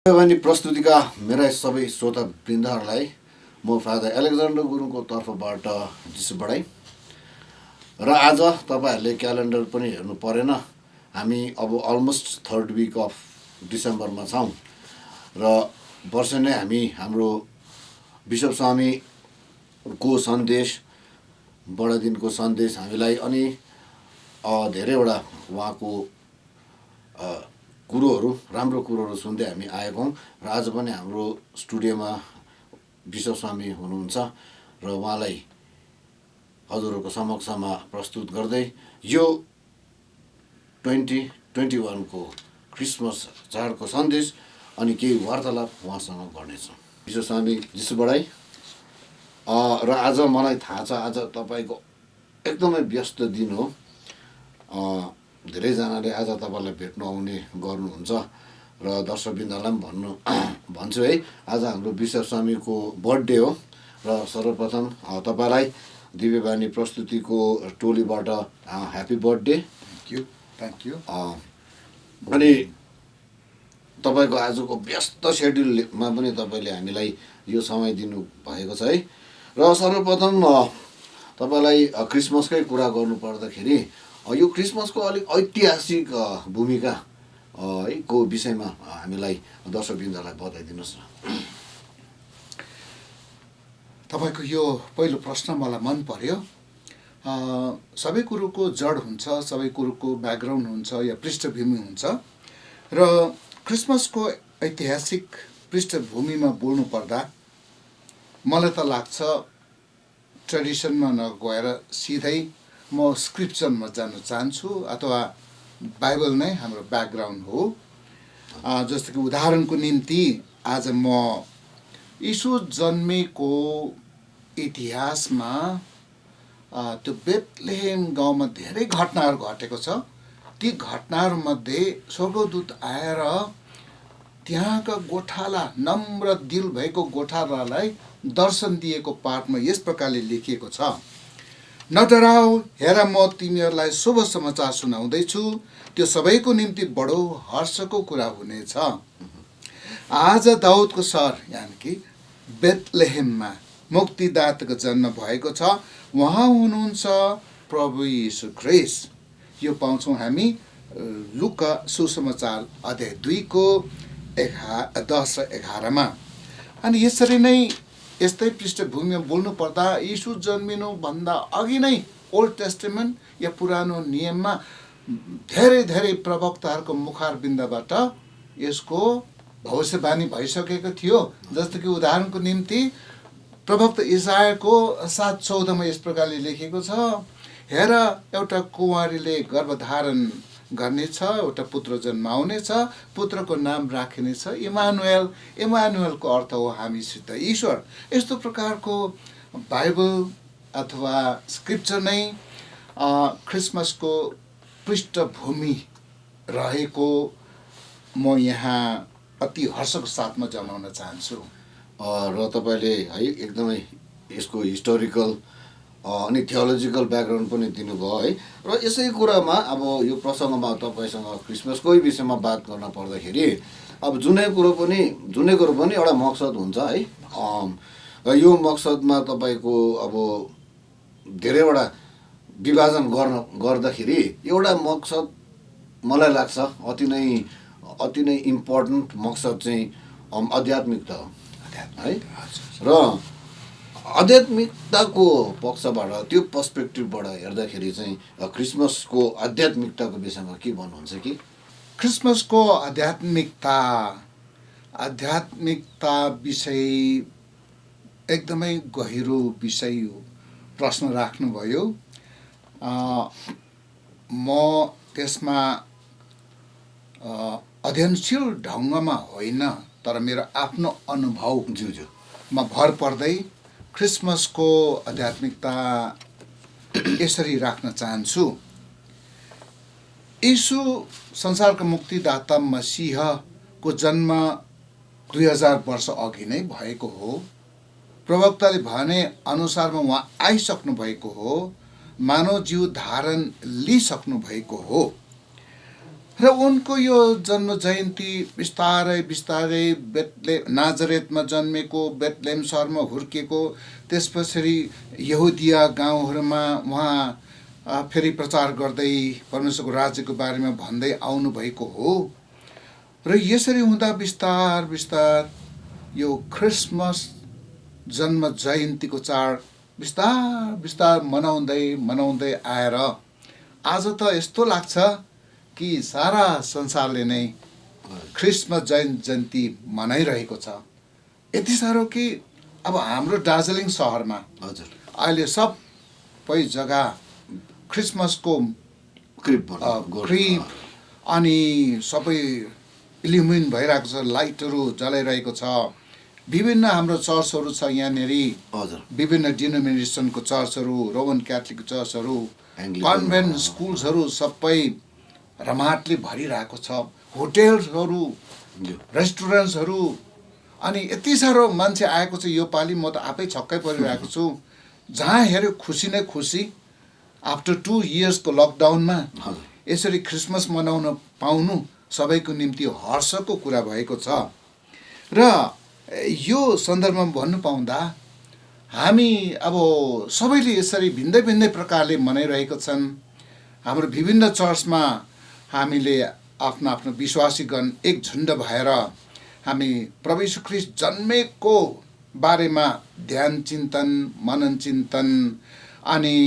अनि प्रस्तुतिका मेरा सबै श्रोता वृन्दहरूलाई म फादर एलेक्जेन्डर गुरुङको तर्फबाट जिसु बढाइ र आज तपाईँहरूले क्यालेन्डर पनि हेर्नु परेन। हामी अब अलमोस्ट थर्ड विक अफ डिसेम्बरमा छौँ र वर्ष नै हामी हाम्रो बिशप स्वामीको सन्देश, बडादिनको सन्देश हामीलाई अनि धेरैवटा उहाँको कुरोहरू, राम्रो कुरोहरू सुन्दै हामी आएका हौँ र आज पनि हाम्रो स्टुडियोमा बिशप स्वामी हुनुहुन्छ र उहाँलाई हजुरहरूको समक्षमा प्रस्तुत गर्दै यो 2021को क्रिसमस चाडको सन्देश अनि केही वार्तालाप उहाँसँग गर्नेछौँ। बिशप स्वामी जिसु बढाइ। र आज मलाई थाहा छ आज तपाईँको एकदमै व्यस्त दिन हो। धेरैजनाले आज तपाईँलाई भेट्नु आउने गर्नुहुन्छ र दर्शकवृन्दलाई पनि भन्छु है, आज हाम्रो बिशप स्वामीको बर्थडे हो र सर्वप्रथम तपाईँलाई दिव्यवाणी प्रस्तुतिको टोलीबाट ह्याप्पी बर्थडे। Thank you. अनि तपाईँको आजको व्यस्त सेड्युलमा पनि तपाईँले हामीलाई यो समय दिनु भएको छ है। र सर्वप्रथम तपाईँलाई क्रिसमसकै कुरा गर्नु पर्दाखेरि यो क्रिसमसको अलिक ऐतिहासिक भूमिका है को विषयमा हामीलाई दर्शकवृन्दलाई बताइदिनुहोस् न। तपाईँको यो पहिलो प्रश्न मलाई मन पर्यो। सबै कुरोको जड हुन्छ, सबै कुरोको ब्याकग्राउन्ड हुन्छ या पृष्ठभूमि हुन्छ र क्रिसमसको ऐतिहासिक पृष्ठभूमिमा बोल्नु पर्दा मलाई त लाग्छ ट्रेडिसनमा नगएर सिधै म स्क्रिप्चरमा जान चाहन्छु अथवा बाइबल नै हाम्रो ब्याकग्राउन्ड हो। जस्तो कि उदाहरणको निम्ति आज म यीशु जन्मेको इतिहासमा त्यो बेथलेहेम गाउँमा धेरै घटनाहरू घटेको छ। ती घटनाहरूमध्ये स्वर्गदूत आएर त्यहाँका गोठाला, नम्र दिल भएको गोठालालाई दर्शन दिएको पाठमा यस प्रकारले लेखिएको छ, न डराओ, हेर म तिमीहरूलाई शुभ समाचार सुनाउँदैछु, त्यो सबैको निम्ति बडो हर्षको कुरा हुनेछ। आज दाउदको सहर यानि कि बेथलेहेममा मुक्तिदाताको जन्म भएको छ। उहाँ हुनुहुन्छ प्रभु यीशु ख्रिस्ट। यो पाउँछौँ हामी लुका सुसमाचार अध्याय 2को 10 र 11मा। अनि यसरी नै यस्तै पृष्ठभूमिमा बोल्नु पर्दा यीशु जन्मिनुभन्दा अघि नै ओल्ड टेस्टामेन्ट या पुरानो नियममा धेरै धेरै प्रवक्ताहरूको मुखारबिन्दबाट यसको भविष्यवाणी भइसकेको थियो। जस्तो कि उदाहरणको निम्ति प्रवक्ता इसायाको 7:14मा यस प्रकारले लेखेको छ, हेर एउटा कुँवारीले गर्भधारण गर्नेछ, एउटा पुत्र जन्माउनेछ, पुत्रको नाम राखिनेछ इमानुएल। इमानुएलको अर्थ हो हामीसित ईश्वर। यस्तो प्रकारको बाइबल अथवा स्क्रिप्चर नै क्रिसमसको पृष्ठभूमि रहेको म यहाँ अति हर्षको साथमा जनाउन चाहन्छु। र तपाईँले है एकदमै यसको हिस्टोरिकल अनि थियोलोजिकल ब्याकग्राउन्ड पनि दिनुभयो है। र यसै कुरामा अब यो प्रसङ्गमा तपाईँसँग क्रिसमसकै विषयमा बात गर्न पर्दाखेरि अब जुनै कुरो पनि एउटा मकसद हुन्छ है। र यो मकसदमा तपाईँको अब धेरैवटा विभाजन गर्दाखेरि एउटा मकसद मलाई लाग्छ अति नै इम्पोर्टेन्ट मकसद चाहिँ आध्यात्मिकता हो है। र आध्यात्मिकताको पक्षबाट त्यो पर्सपेक्टिभबाट हेर्दाखेरि चाहिँ क्रिसमसको आध्यात्मिकताको विषयमा के भन्नुहुन्छ कि? क्रिसमसको आध्यात्मिकता विषय एकदमै गहिरो विषय प्रश्न राख्नुभयो। म त्यसमा अध्ययनशील ढङ्गमा होइन तर मेरो आफ्नो अनुभवमा भर पर्दै क्रिसमसको आध्यात्मिकता यसरी राख्न चाहन्छु। यीशु संसारका मुक्तिदाता मसीहको जन्म 2000 वर्ष अघि नै भएको हो। प्रवक्ताले भने अनुसारमा उहाँ आइसक्नु भएको हो, मानव जीव धारण लिइसक्नु भएको हो। र उनको यो जन्म जयन्ती बिस्तारै बिस्तारै नाजरेतमा जन्मेको, बेथलेहेम सहरमा हुर्केको, त्यसपछि यहुदिया गाउँहरूमा उहाँ फेरि प्रचार गर्दै परमेश्वरको राज्यको बारेमा भन्दै आउनुभएको हो। र यसरी हुँदा बिस्तार बिस्तार यो क्रिसमस जन्म जयन्तीको चाड बिस्तार बिस्तार मनाउँदै आएर आज त यस्तो लाग्छ कि सारा संसारले नै क्रिसमस जयन्ती मनाइरहेको छ। यति साह्रो कि अब हाम्रो दार्जिलिङ सहरमा हजुर अहिले सबै जग्गा क्रिसमसको क्रिप अनि सबै इल्युमिन भइरहेको छ, लाइटहरू जलाइरहेको छ। विभिन्न हाम्रो चर्चहरू छ यहाँनिर, हजुर विभिन्न डिनोमिनेसनको चर्चहरू, रोमन क्याथोलिक चर्चहरू, कन्भेन्ट स्कुल्सहरू सबै रमाटले भरिरहेको छ। होटेल्सहरू, रेस्टुरेन्ट्सहरू, अनि यति साह्रो मान्छे आएको छ यो पालि। म त आफै छक्कै परिरहेको छु। जहाँ हेऱ्यो खुसी नै खुसी। आफ्टर 2 इयर्सको लकडाउनमा यसरी क्रिसमस मनाउन पाउनु सबैको निम्ति हर्षको कुरा भएको छ। र यो सन्दर्भमा भन्नु पाउँदा हामी अब सबैले यसरी भिन्दै भिन्दै प्रकारले मनाइरहेका छन्। हाम्रो विभिन्न चर्चमा हामीले आफ्नो आफ्नो विश्वासीगण एक झुन्ड भएर हामी प्रभु यीशु ख्रीष्ट जन्मेको बारेमा ध्यान चिन्तन, मनन चिन्तन अनि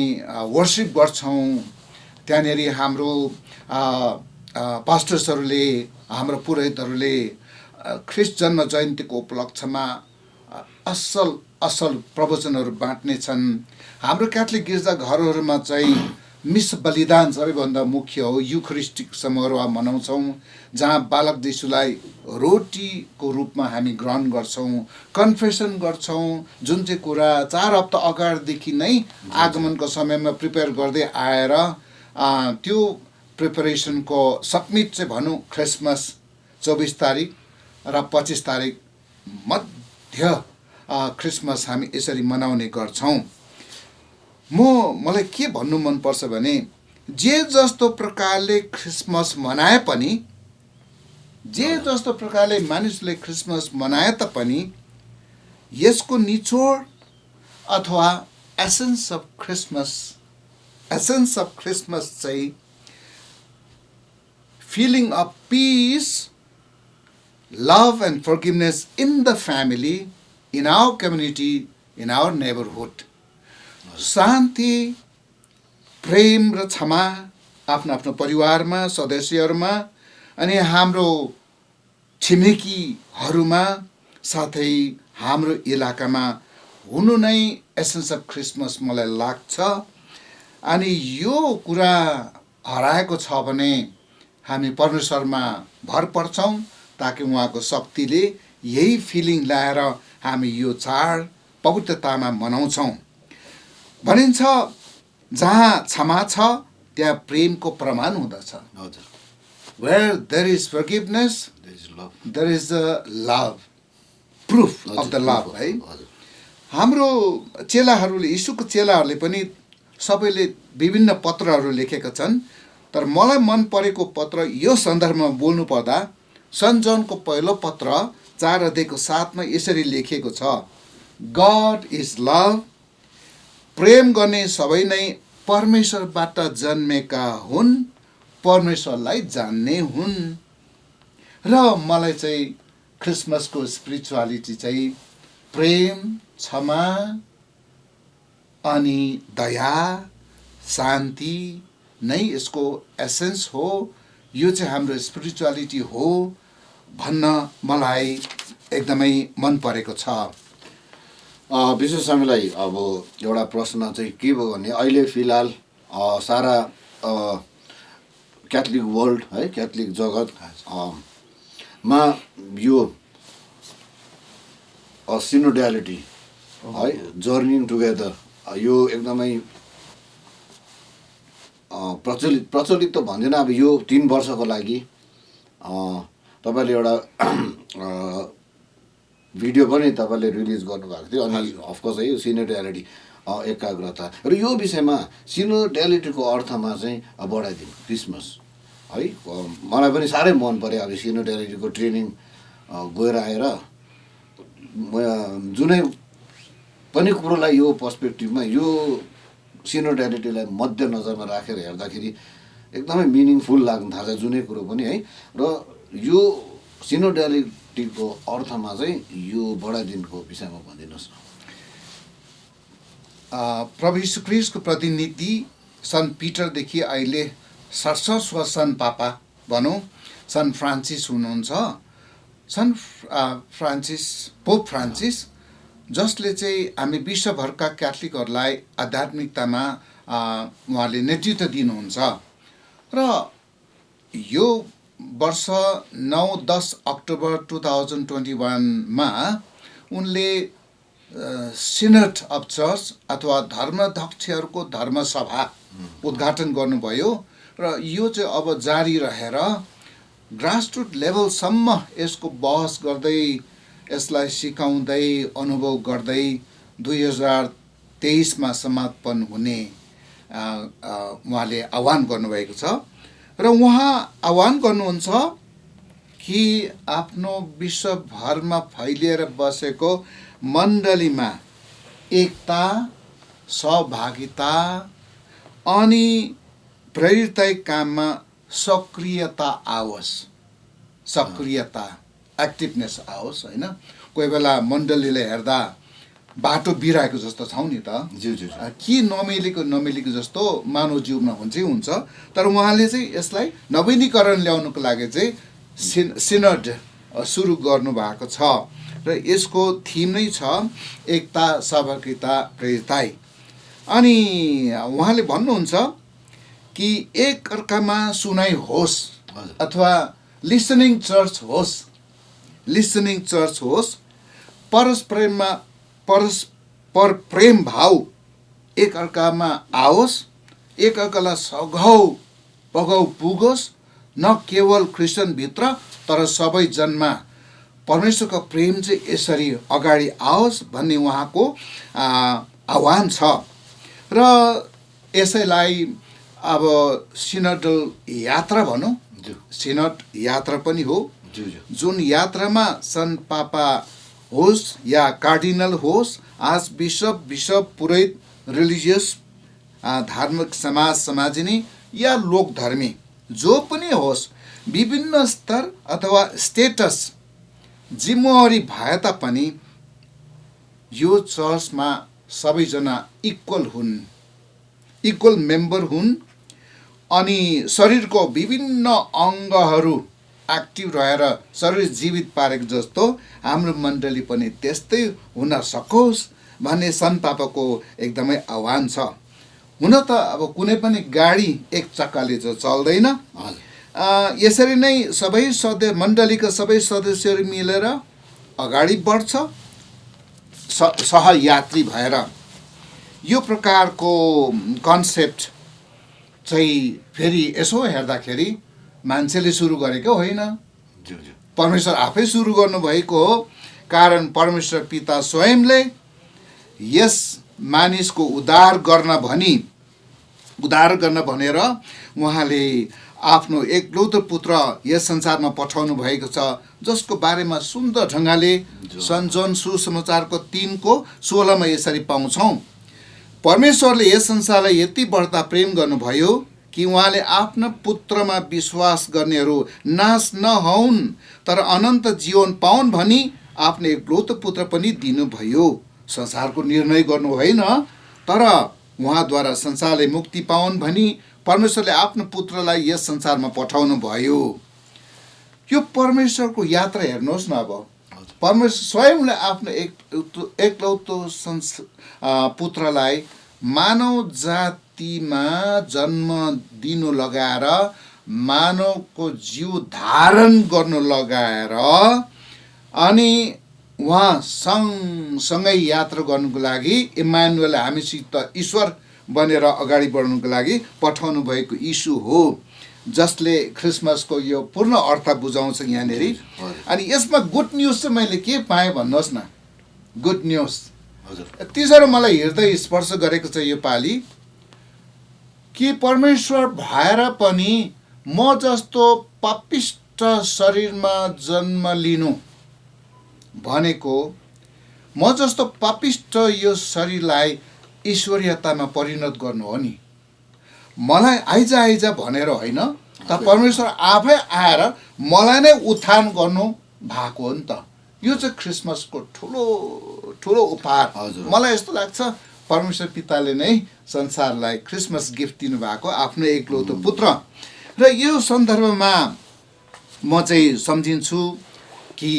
वर्शिप गर्छौँ। त्यहाँनिर हाम्रो पास्टर्सहरूले, हाम्रो पुरोहितहरूले ख्रीष्ट जन्म जयन्तीको उपलक्ष्यमा असल प्रवचनहरू बाँड्ने छन्। हाम्रो क्याथोलिक गिर्जाघरहरूमा चाहिँ मिस बलिदान सबैभन्दा मुख्य हो। युखरिस्टिक समारोह मनाउँछौँ जहाँ बालक यीशुलाई रोटीको रूपमा हामी ग्रहण गर्छौँ, कन्फेसन गर्छौँ। जुन चाहिँ कुरा 4 हप्ता अगाडिदेखि नै आगमनको समयमा प्रिपेयर गर्दै आएर त्यो प्रिपरेसनको सब्मिट चाहिँ भनौँ क्रिसमस 24 तारिक र 25 तारिक मध्य क्रिसमस हामी यसरी मनाउने गर्छौँ। मलाई के भन्नु मनपर्छ भने जे जस्तो प्रकारले क्रिसमस मनाए पनि, जे जस्तो प्रकारले मानिसले क्रिसमस मनाए तापनि यसको निचोड अथवा एसेन्स अफ क्रिसमस चाहिँ feeling of peace, love and forgiveness in the family, in our community, in our neighborhood. शान्ति, प्रेम र क्षमा आफ्नो आफ्नो परिवारमा, सदस्यहरूमा अनि हाम्रो छिमेकीहरूमा साथै हाम्रो इलाकामा हुनु नै एसेन्स अफ क्रिसमस मलाई लाग्छ। अनि यो कुरा हराएको छ भने हामी परमेश्वरमा भर पर्छौँ ताकि उहाँको शक्तिले यही फिलिङ ल्याएर हामी यो चाड पवित्रतामा मनाउँछौँ। भनिन्छ जहाँ क्षमा छ त्यहाँ प्रेमको प्रमाण हुँदछ। Where there is forgiveness, there is the love, proof of the love, है। हाम्रो चेलाहरूले, यीशुको चेलाहरूले पनि सबैले विभिन्न पत्रहरू लेखेका छन्, तर मलाई मन परेको पत्र यो सन्दर्भमा बोल्नु पर्दा सन्त जोनको पहिलो पत्र 4 अध्यायको 7मा यसरी लेखिएको छ, गॉड इज लभ, प्रेम गर्ने सबै नै परमेश्वरबाट जन्मेका हुन्, परमेश्वरलाई जान्ने हुन्। र मलाई चाहिँ क्रिसमसको स्पिरिचुअलिटी चाहिँ प्रेम, क्षमा अनि दया, शान्ति नै यसको एसेन्स हो। यो चाहिँ हाम्रो स्पिरिचुअलिटी हो भन्न मलाई एकदमै मन परेको छ। विशेष हामीलाई अब एउटा प्रश्न चाहिँ के भयो भने अहिले फिलहाल सारा क्याथोलिक वर्ल्ड, है, क्याथोलिक जगत मा यो सिनोड्यालिटी, है, जर्निङ टुगेदर, यो एकदमै प्रचलित त भन्दैन। अब यो 3 वर्षको लागि तपाईँले एउटा भिडियो पनि तपाईँले रिलिज गर्नुभएको थियो। अनि अफकोर्स है यो सिनोड्यालिटी, एकाग्रता, र यो विषयमा सिनोड्यालिटीको अर्थमा चाहिँ बढाइदिनु क्रिसमस है। मलाई पनि साह्रै मन पर्यो अब सिनोड्यालिटीको ट्रेनिङ गएर आएर जुनै पनि कुरोलाई यो पर्सपेक्टिभमा यो सिनोड्यालिटीलाई मध्यनजरमा राखेर हेर्दाखेरि एकदमै मिनिङफुल लाग्न थाल्छ जुनै कुरो पनि है। र यो सिनोड्यालिटीको अर्थमा चाहिँ यो बडादिनको विषयमा भनिदिनुहोस् न। प्रभु यीशु ख्रीष्टको प्रतिनिधि सन्त पिटरदेखि अहिले 67वाँ सन्त पापा भनौँ सन्त फ्रान्सिस हुनुहुन्छ। सन्त पोप फ्रान्सिस जसले चाहिँ हामी विश्वभरका क्याथोलिकहरूलाई आध्यात्मिकतामा उहाँले नेतृत्व दिनुहुन्छ। र यो वर्ष 9-10 अक्टोबर 2021मा उनले सिनड अफ चर्च अथवा धर्मध्यक्षहरूको धर्मसभा उद्घाटन गर्नुभयो। र यो चाहिँ अब जारी रहेर ग्रासरुट लेभलसम्म यसको बहस गर्दै यसलाई सिकाउँदै अनुभव गर्दै 2023मा समापन हुने उहाँले आह्वान गर्नुभएको छ। र उहाँ आह्वान गर्नुहुन्छ कि आफ्नो विश्वभरमा फैलिएर बसेको मण्डलीमा एकता, सहभागिता अनि प्रेरितै काममा सक्रियता आओस्, सक्रियता एक्टिभनेस आओस् होइन। कोही बेला मण्डलीले हेर्दा बाटो बिराएको जस्तो छौँ नि त, कि नमिलेको जस्तो मानव जीवनमा हुन्छ। तर उहाँले चाहिँ यसलाई नवीनीकरण ल्याउनुको लागि चाहिँ सिनड सुरु गर्नुभएको छ। र यसको थिम नै छ एकता, सहभागिता, प्रेरिताई। अनि उहाँले भन्नुहुन्छ कि एक अर्कामा सुनाइ होस् अथवा लिसनिङ चर्च होस्, परस्पर प्रेम भाव एक अर्कामा आओस्, एक अर्कालाई सघाउ पगाउ पुगोस्, न केवल क्रिस्चियनभित्र तर सबै जनमा परमेश्वरको प्रेम चाहिँ यसरी अगाडि आओस् भन्ने उहाँको आह्वान छ। र यसैलाई अब सिनडल यात्रा भनौँ, सिनड यात्रा पनि हो, जुन यात्रामा सन्त पापा होस् या कार्डिनल होस्, आज बिशप पुरोहित, रिलिजियस धार्मिक समाजिनी या लोकधर्मी जो पनि होस्, विभिन्न स्तर अथवा स्टेटस जिम्मेवारी भए तापनि यो चर्चमा सबैजना इक्वल मेम्बर हुन्। अनि शरीरको विभिन्न अङ्गहरू एक्टिभ रहेर शरीर जीवित पारेको जस्तो हाम्रो मण्डली पनि त्यस्तै हुन सकोस् भन्ने सन्त पापाको एकदमै आह्वान छ। हुन त अब कुनै पनि गाडी एक चक्काले चाहिँ चल्दैन। यसरी नै मण्डलीका सबै सदस्यहरू मिलेर अगाडि बढ्छ सहयात्री भएर। यो प्रकारको कन्सेप्ट चाहिँ फेरि यसो हेर्दाखेरि मान्छेले सुरु गरेको होइन, परमेश्वर आफै सुरु गर्नुभएको हो। कारण परमेश्वर पिता स्वयंले यस मानिसको उद्धार गर्न भनेर उहाँले आफ्नो एकलौतो पुत्र यस संसारमा पठाउनु भएको छ, जसको बारेमा सुन्दर ढङ्गले सन्त जोन सुसमाचारको 3:16मा यसरी पाउँछौँ। परमेश्वरले यस संसारलाई यति बढ्ता प्रेम गर्नुभयो कि उहाँले आफ्नो पुत्रमा विश्वास गर्नेहरू नाश नहुन् तर अनन्त जीवन पाउन् भनी आफ्नो एकलौतो पुत्र पनि दिनुभयो। संसारको निर्णय गर्नु होइन, तर उहाँद्वारा संसारले मुक्ति पाउन् भनी परमेश्वरले आफ्नो पुत्रलाई यस संसारमा पठाउनु भयो। यो परमेश्वरको यात्रा हेर्नुहोस् न। अब परमेश्वर स्वयंले आफ्नो एकलौतो पुत्रलाई मानव जातिमा जन्म दिनु लगाएर, मानवको जीव धारण गर्नु लगाएर, अनि उहाँ सँगसँगै यात्रा गर्नुको लागि इम्मानुएल हामीसित ईश्वर बनेर अगाडि बढ्नुको लागि पठाउनु भएको यीशु हो, जसले क्रिसमसको यो पूर्ण अर्थ बुझाउँछ यहाँनिर। अनि यसमा गुड न्युज चाहिँ मैले के पाएँ भन्नुहोस् न। गुड न्युज यति साह्रो मलाई हृदय स्पर्श गरेको छ यो पालि कि परमेश्वर भएर पनि म जस्तो पापिष्ट शरीरमा जन्म लिनु भनेको म जस्तो पापिष्ट यो शरीरलाई ईश्वरीयतामा परिणत गर्नु हो नि। मलाई आइज भनेर होइन, त परमेश्वर आफै आएर मलाई नै उत्थान गर्नु भएको हो नि त। यो चाहिँ क्रिसमसको ठुलो ठुलो उपहार। हजुर। मलाई यस्तो लाग्छ परमेश्वर पिताले नै संसारलाई क्रिसमस गिफ्ट दिनुभएको आफ्नो एकलौतो पुत्र। र यो सन्दर्भमा म चाहिँ सम्झिन्छु कि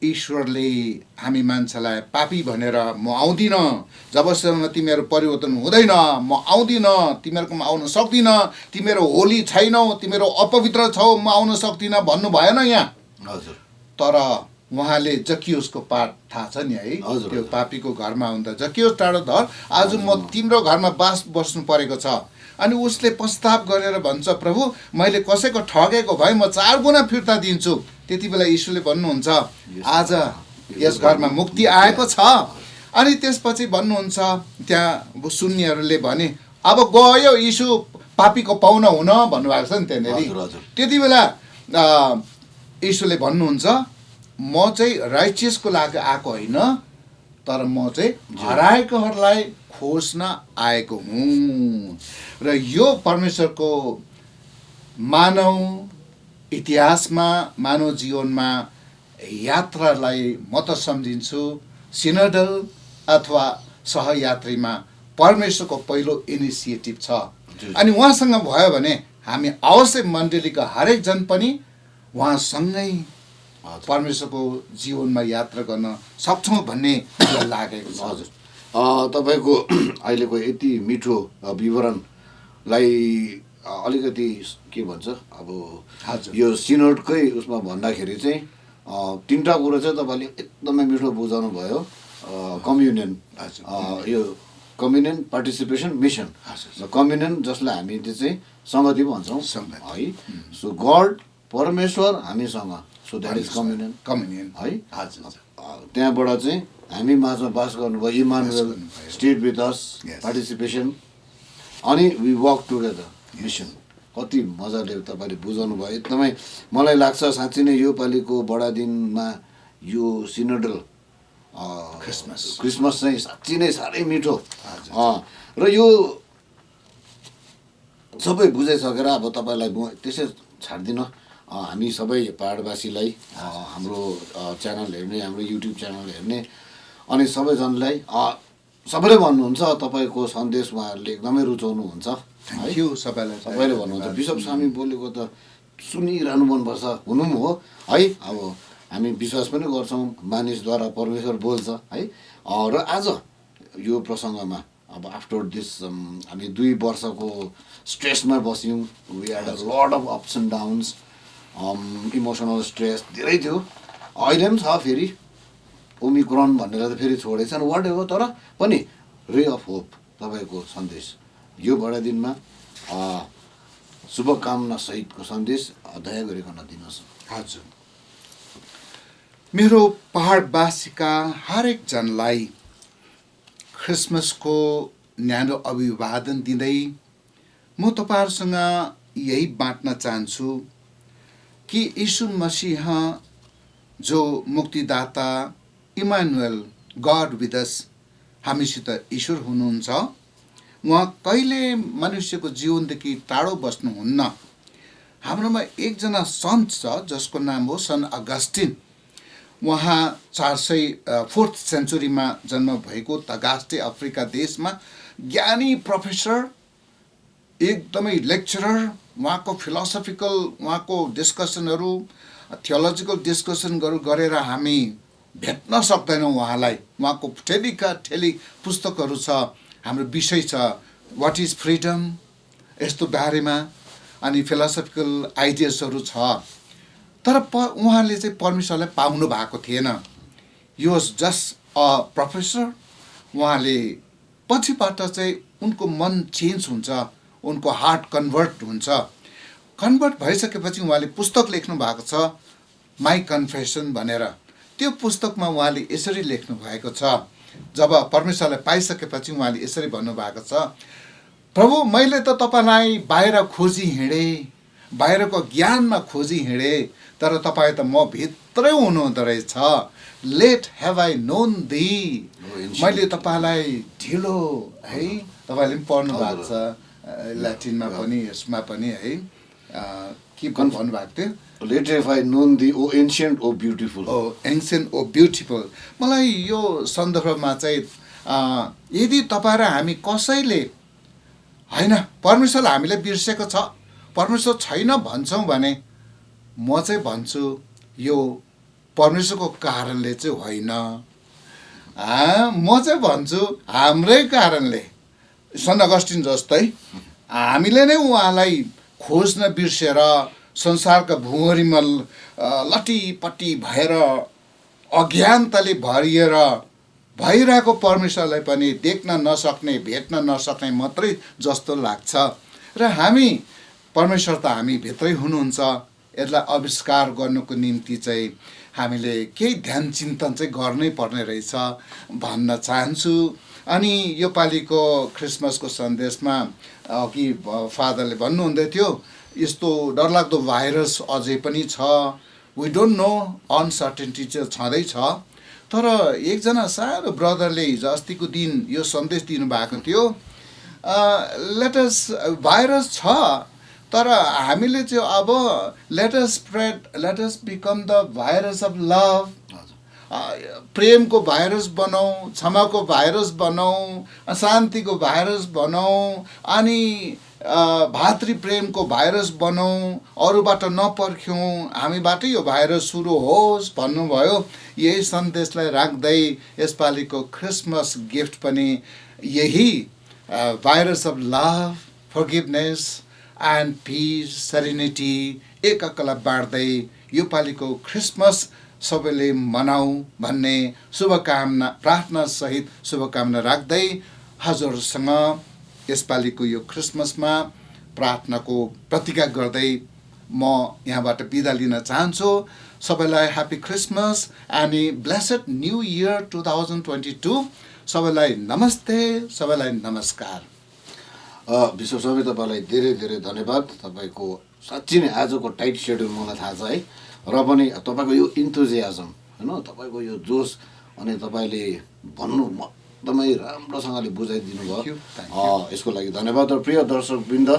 ईश्वरले हामी मान्छेलाई पापी भनेर म आउँदिनँ, जबसम्म तिमीहरू परिवर्तन हुँदैन म आउँदिनँ, तिमीहरूकोमा आउन सक्दिनँ, तिमीहरू होली छैनौ, तिमीहरू अपवित्र छौ, म आउन सक्दिनँ भन्नु भएन यहाँ। हजुर। तर उहाँले जकियोसको पाठ थाहा छ नि है, हजुर। त्यो पापीको घरमा आउँदा जकियोस टाढो धर, आज म तिम्रो घरमा बस्नु परेको छ। अनि उसले पश्चाताप गरेर भन्छ, प्रभु मैले कसैको ठगेको भए म 4 गुणा फिर्ता दिन्छु। त्यति बेला यीशुले भन्नुहुन्छ, आज यस घरमा मुक्ति आएको छ। अनि त्यसपछि भन्नुहुन्छ, त्यहाँ सुन्नेहरूले भने अब गयो यीशु पापीको पाहुना हुन भन्नुभएको छ नि त्यहाँनिर। हजुर, हजुर। त्यति बेला यीशुले भन्नुहुन्छ, म चाहिँ राइचियसको लागि आएको होइन, तर म चाहिँ हराएकोहरूलाई खोज्न आएको हुँ। र यो परमेश्वरको मानव इतिहासमा, मानव जीवनमा यात्रालाई म त सम्झिन्छु सिनोडल अथवा सहयात्रीमा परमेश्वरको पहिलो इनिसिएटिभ छ। अनि उहाँसँग भयो भने हामी अवश्य मण्डलीका हरेक जन पनि उहाँसँगै परमेश्वरको जीवनमा यात्रा गर्न सक्छौँ भन्ने मलाई लागेको छ। हजुर। तपाईँको अहिलेको यति मिठो विवरणलाई अलिकति के भन्छ अब हजुर। यो सिनोडकै उसमा भन्दाखेरि चाहिँ 3टा कुरो चाहिँ तपाईँले एकदमै मिठो बुझाउनु भयो। कम्युनियन, यो कम्युनियन, पार्टिसिपेसन, मिसन। कम्युनियन जसलाई हामीले चाहिँ सङ्गति भन्छौँ है। सो गड, परमेश्वर हामीसँग, सो द्याट इज कम्युनियन है। त्यहाँबाट चाहिँ हामी माझमा बास गर्नुभयो, Emmanuel stayed with us, participation, अनि वी वर्क टुगेदर, मिसन। कति मजाले तपाईँले बुझाउनु भयो। एकदमै मलाई लाग्छ साँच्चै नै यो पालिको बडादिनमा यो सिनोडल क्रिसमस चाहिँ साँच्चै नै साह्रै मिठो। र यो सबै बुझाइसकेर अब तपाईँलाई म त्यसै छाड्दिनँ। हामी सबै पहाडवासीलाई, हाम्रो च्यानल हेर्ने, हाम्रो युट्युब च्यानल हेर्ने अनि सबैजनालाई सबैले भन्नुहुन्छ तपाईँको सन्देश उहाँहरूले एकदमै रुचाउनुहुन्छ। थ्याङ्क यू सबैलाई। सबैले भन्नुहुन्छ बिशप स्वामी बोलेको त सुनिरहनु मनपर्छ, हुनु पनि हो है। अब हामी विश्वास पनि गर्छौँ मानिसद्वारा परमेश्वर बोल्छ है। र आज यो प्रसङ्गमा अब आफ्टर दिस हामी 2 वर्षको स्ट्रेसमा बस्यौँ। We had a lot of ups and downs, emotional stress धेरै थियो। अहिले पनि छ, फेरि ओमिक्रोन भनेर त फेरि छोडेछ वाट एभर। तर पनि रे अफ होप तपाईँको सन्देश यो बडादिनमा शुभकामना सहितको सन्देश दया गरिकन दिनुहोस्। हजुर। मेरो पहाडवासीका हरेक जनलाई क्रिसमसको न्यानो अभिवादन दिँदै म तपाईँहरूसँग यही बाँट्न चाहन्छु कि यीशु मसीह जो मुक्तिदाता, इमानुएल, गड विथ अस, हामीसित ईश्वर हुनुहुन्छ, उहाँ कहिले मनुष्यको जीवनदेखि टाढो बस्नुहुन्न। हाम्रोमा एकजना सन्त छ जसको नाम हो सन अगस्टिन। उहाँ 404 सेन्चुरीमा जन्म भएको तगास्टे अफ्रिका देशमा ज्ञानी प्रोफेसर, एकदमै लेक्चरर। उहाँको फिलोसफिकल, उहाँको डिस्कसनहरू, थियोलोजिकल डिस्कसनहरू गरेर हामी भेट्न सक्दैनौँ उहाँलाई। उहाँको ठेलीका ठेली पुस्तकहरू छ। हाम्रो विषय छ वाट इज फ्रिडम, यस्तो बारेमा, अनि फिलोसफिकल आइडियाजहरू छ। तर उहाँले चाहिँ परमेश्वरलाई पाउनु भएको थिएन। Yo was just a professor. उहाँले पछिबाट चाहिँ उनको मन चेन्ज हुन्छ, उनको हार्ट कन्भर्ट हुन्छ। कन्भर्ट भइसकेपछि उहाँले पुस्तक लेख्नु भएको छ, माई कन्फेसन भनेर। त्यो पुस्तकमा उहाँले यसरी लेख्नु भएको छ, जब परमेश्वरलाई पाइसकेपछि उहाँले यसरी भन्नुभएको छ, प्रभु मैले त तपाईँलाई बाहिर खोजी हिँडेँ, बाहिरको ज्ञानमा खोजी हिँडेँ, तर तपाईँ त म भित्रै हुनुहुँदो रहेछ। लेट हेभ आई नोन दी, मैले तपाईँलाई ढिलो है, तपाईँले पनि पढ्नु भएको छ ल्याटिनमा पनि, यसमा पनि है, के भन्नुभएको थियो, let have I known thee O ancient O beautiful. O ancient O beautiful. मलाई यो सन्दर्भमा चाहिँ यदि तपाईँ र हामी कसैले होइन परमेश्वरलाई हामीले बिर्सेको छ, परमेश्वर छैन भन्छौँ भने म चाहिँ भन्छु यो परमेश्वरको कारणले चाहिँ होइन, म चाहिँ भन्छु हाम्रै कारणले। सन्त अगस्टिन जस्तै हामीले नै उहाँलाई खोज्न बिर्सेर संसारका भुँगरीमा लटीपट्टी भएर अज्ञानताले भरिएर भइरहेको परमेश्वरलाई पनि देख्न नसक्ने, भेट्न नसक्ने मात्रै जस्तो लाग्छ। र हामी परमेश्वर त हामी भित्रै हुनुहुन्छ, यसलाई आविष्कार गर्नुको निम्ति चाहिँ हामीले केही ध्यान चिन्तन चाहिँ गर्नै पर्ने रहेछ भन्न चाहन्छु। अनि यो पालिको क्रिसमसको सन्देशमा कि फादरले भन्नुहुँदै थियो यस्तो डरलाग्दो भाइरस अझै पनि छ, वी डोन्ट नो, अनसर्टेन्टी चाहिँ छँदैछ। तर एकजना सानो ब्रदरले हिजो अस्तिको दिन यो सन्देश दिनुभएको थियो, लेटस भाइरस छ तर हामीले चाहिँ अब let's spread, let's become the virus of love, प्रेमको भाइरस बनाऊ, क्षमाको भाइरस बनाऊ, शान्तिको भाइरस बनाऊ, अनि भातृ प्रेमको भाइरस बनाऊ, अरूबाट नपर्ख्यौँ, हामीबाटै यो भाइरस सुरु होस् भन्नुभयो। यही सन्देशलाई राख्दै यसपालिको क्रिसमस गिफ्ट पनि यही virus of love, forgiveness and peace, serenity एकअर्कालाई बाँड्दै यो पालिको क्रिसमस सबैले मनाऊ भन्ने शुभकामना, प्रार्थना सहित शुभकामना राख्दै हजुरसँग यसपालिको यो क्रिसमसमा प्रार्थनाको प्रतिज्ञा गर्दै म यहाँबाट बिदा लिन चाहन्छु। सबैलाई ह्याप्पी क्रिसमस अनि ब्लेसेड न्यू इयर 2022। सबैलाई नमस्ते, सबैलाई नमस्कार। विश्व स्वामी तपाईँलाई धेरै धेरै धन्यवाद। तपाईँको साँच्ची नै आजको टाइट सेड्युल मलाई थाहा छ है, र पनि तपाईँको यो इन्थुजियाजम होइन, तपाईँको यो जोस, अनि तपाईँले भन्नु एकदमै राम्रोसँगले बुझाइदिनु भयो, यसको लागि धन्यवाद। र प्रिय दर्शकवृन्द,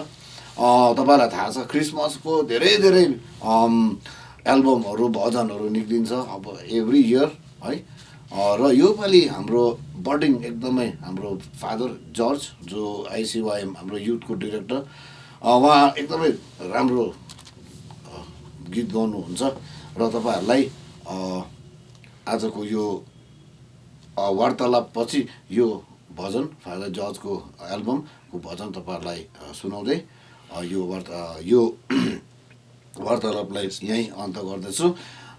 तपाईँलाई थाहा छ क्रिसमसको धेरै धेरै एल्बमहरू, भजनहरू निक्लिन्छ अब एभ्री इयर है। र योपालि हाम्रो बडिङ एकदमै हाम्रो फादर जर्ज जो आइसिवाइएम हाम्रो युथको डिरेक्टर, उहाँ एकदमै राम्रो गीत गाउनुहुन्छ। र तपाईँहरूलाई आजको यो वार्तालापपछि यो भजन फादर जर्जको एल्बमको भजन तपाईँहरूलाई सुनाउँदै यो वार्तालापलाई यहीँ अन्त गर्दछु।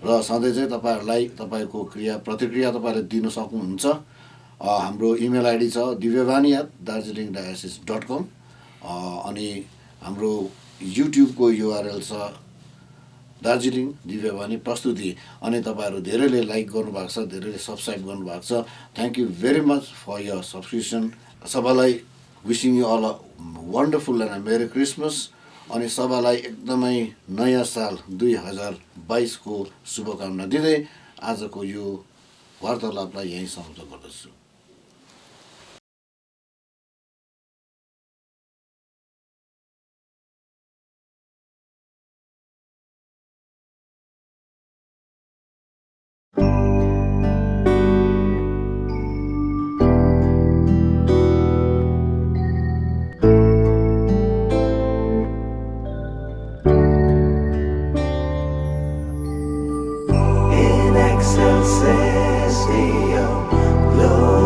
र सधैँ चाहिँ तपाईँहरूलाई तपाईँको प्रतिक्रिया तपाईँहरूले दिन सक्नुहुन्छ। हाम्रो इमेल आइडी छ divyavani@darjeelingdiocese.com, अनि हाम्रो युट्युबको युआरएल छ दार्जिलिङ दिव्यवाणी प्रस्तुति। अनि तपाईँहरू धेरैले लाइक गर्नुभएको छ, धेरैले सब्सक्राइब गर्नुभएको छ। Thank you very much for your subscription. सबैलाई wishing you all a wonderful and a merry Christmas. अनि सबैलाई एकदमै नयाँ साल 2022 को शुभकामना दिँदै आजको यो वार्तालापलाई यहीँ समाप्त गर्दछु। Excelsis Deo, glory.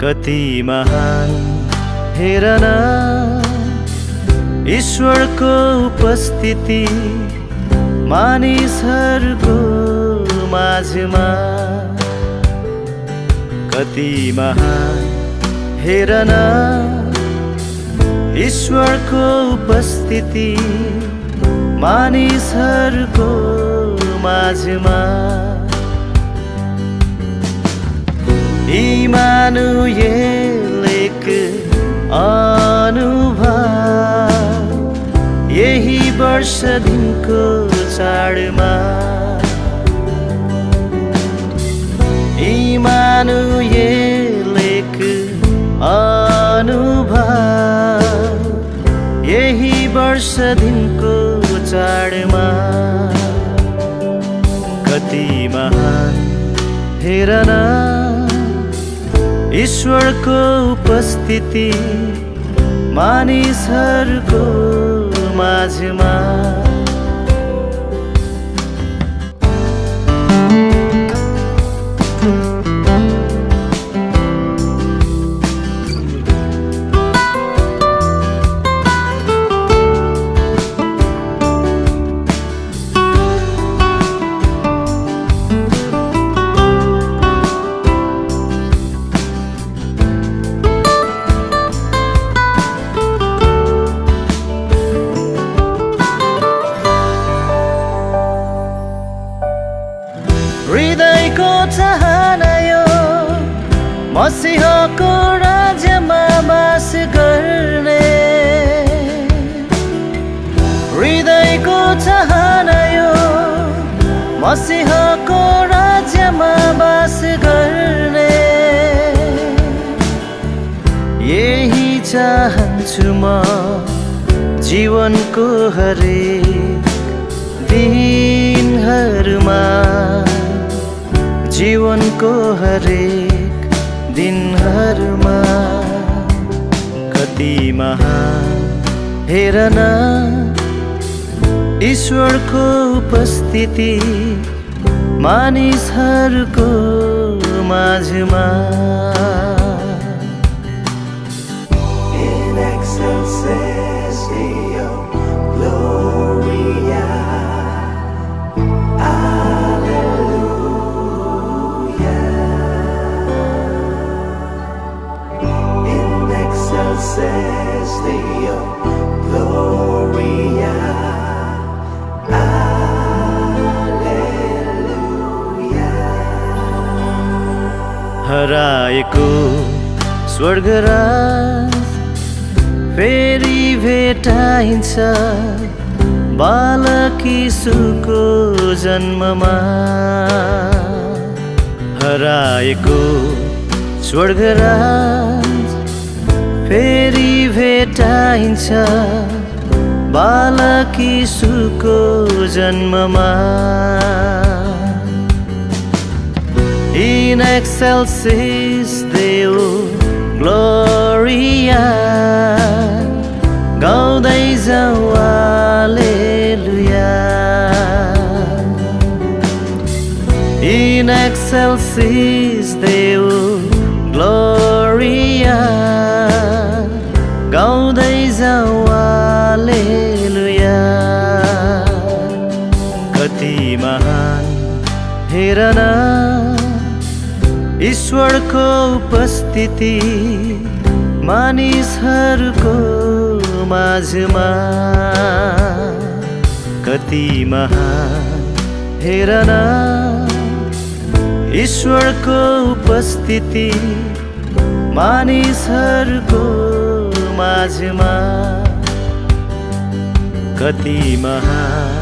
कति महान हेर न ईश्वरको उपस्थिति मानिसहरूको माझमा। कति महान हेर न ईश्वरको उपस्थिति मानिसहरूको माझमा। इमानुएल एक अनुभव यही वर्ष दिनको चाडमा। इमानुएल एक अनुभव यही वर्ष दिनको चाडमा। कति महान हेर न ईश्वरको उपस्थिति मानिसहरूको माझमा। हृदयको चाहना यो मसीहको राज्यमा बास गर्ने। हृदयको चाहना यो मसीहको राज्यमा बास गर्ने। यही चाहन्छु म जीवनको हरेक दिनहरूमा। जीवनको हरेक दिनहरूमा कति महान हेर न ईश्वरको उपस्थिति मानिसहरूको माझमा। In excelsis Deo Gloria. Says Deo Gloria. Alleluia. हराएको स्वर्गराज फेरि भेटाइन्छ बालक यीशुको जन्ममा। हराएको स्वर्गराज फेरि भेटाइन्छ बालक यीशुको जन्ममा। In excelsis Deo Gloria गाउँदै जाऊ हालेलुया। In excelsis Deo Gloria गाउँदै जाऊ हालेलुया। कति महान हेर न ईश्वरको उपस्थिति मानिसहरूको माझमा। कति महान हेर न ईश्वरको उपस्थिति मानिसहरूको माझमा। कति महान